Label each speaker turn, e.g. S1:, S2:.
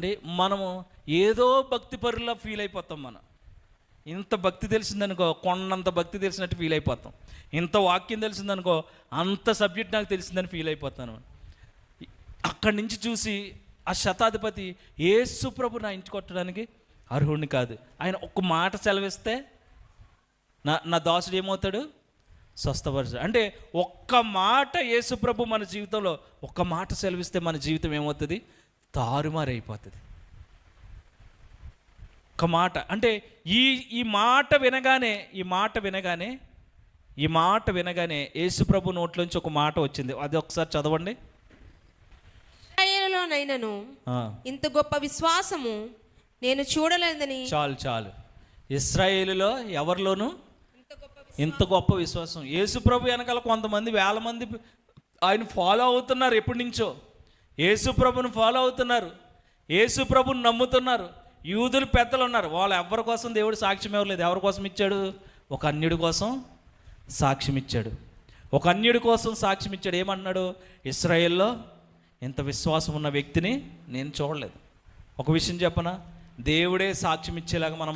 S1: చెప్పనండి, మనము ఏదో భక్తి పరులా ఫీల్ అయిపోతాం. మనం ఇంత భక్తి తెలిసిందనుకో కొండంత భక్తి తెలిసినట్టు ఫీల్ అయిపోతాం. ఇంత వాక్యం తెలిసిందనుకో అంత సబ్జెక్ట్ నాకు తెలిసిందని ఫీల్ అయిపోతాను. అక్కడి నుంచి చూసి ఆ శతాధిపతి యేసు ప్రభు నా ఇంటి కొట్టడానికి అర్హుడిని కాదు, ఆయన ఒక్క మాట సెలవిస్తే నా దాసుడు ఏమవుతాడు, స్వస్థపరుస్తాడు. అంటే ఒక్క మాట యేసు ప్రభు మన జీవితంలో ఒక్క మాట సెలవిస్తే మన జీవితం ఏమవుతుంది, తారుమారైపోతుంది. ఒక మాట అంటే ఈ మాట వినగానే యేసు ప్రభు నోట్లోంచి ఒక మాట వచ్చింది. అది ఒకసారి చదవండి.
S2: ఇశ్రాయేలులోనైనను ఇంత గొప్ప విశ్వాసము నేను చూడలేదని. చాలు. ఇశ్రాయేలులో ఎవరిలోనూ ఇంత గొప్ప విశ్వాసం. యేసు ప్రభు వెనకాల కొంతమంది వేల మంది ఆయన ఫాలో అవుతున్నారు. ఎప్పటి నుంచో యేసు ప్రభుని ఫాలో అవుతున్నారు, యేసు ప్రభుని నమ్ముతున్నారు. యూదులు పెద్దలు ఉన్నారు, వాళ్ళు ఎవరి కోసం దేవుడు సాక్ష్యం ఇవ్వలేదు. ఎవరి కోసం ఇచ్చాడు, ఒక అన్యుడి కోసం సాక్ష్యం ఇచ్చాడు. ఒక అన్యుడి కోసం సాక్ష్యం ఇచ్చాడు. ఏమన్నాడు, ఇశ్రాయేల్లో ఇంత విశ్వాసం ఉన్న వ్యక్తిని నేను చూడలేదు. ఒక విషయం చెప్పనా, దేవుడే సాక్ష్యం ఇచ్చేలాగా మనం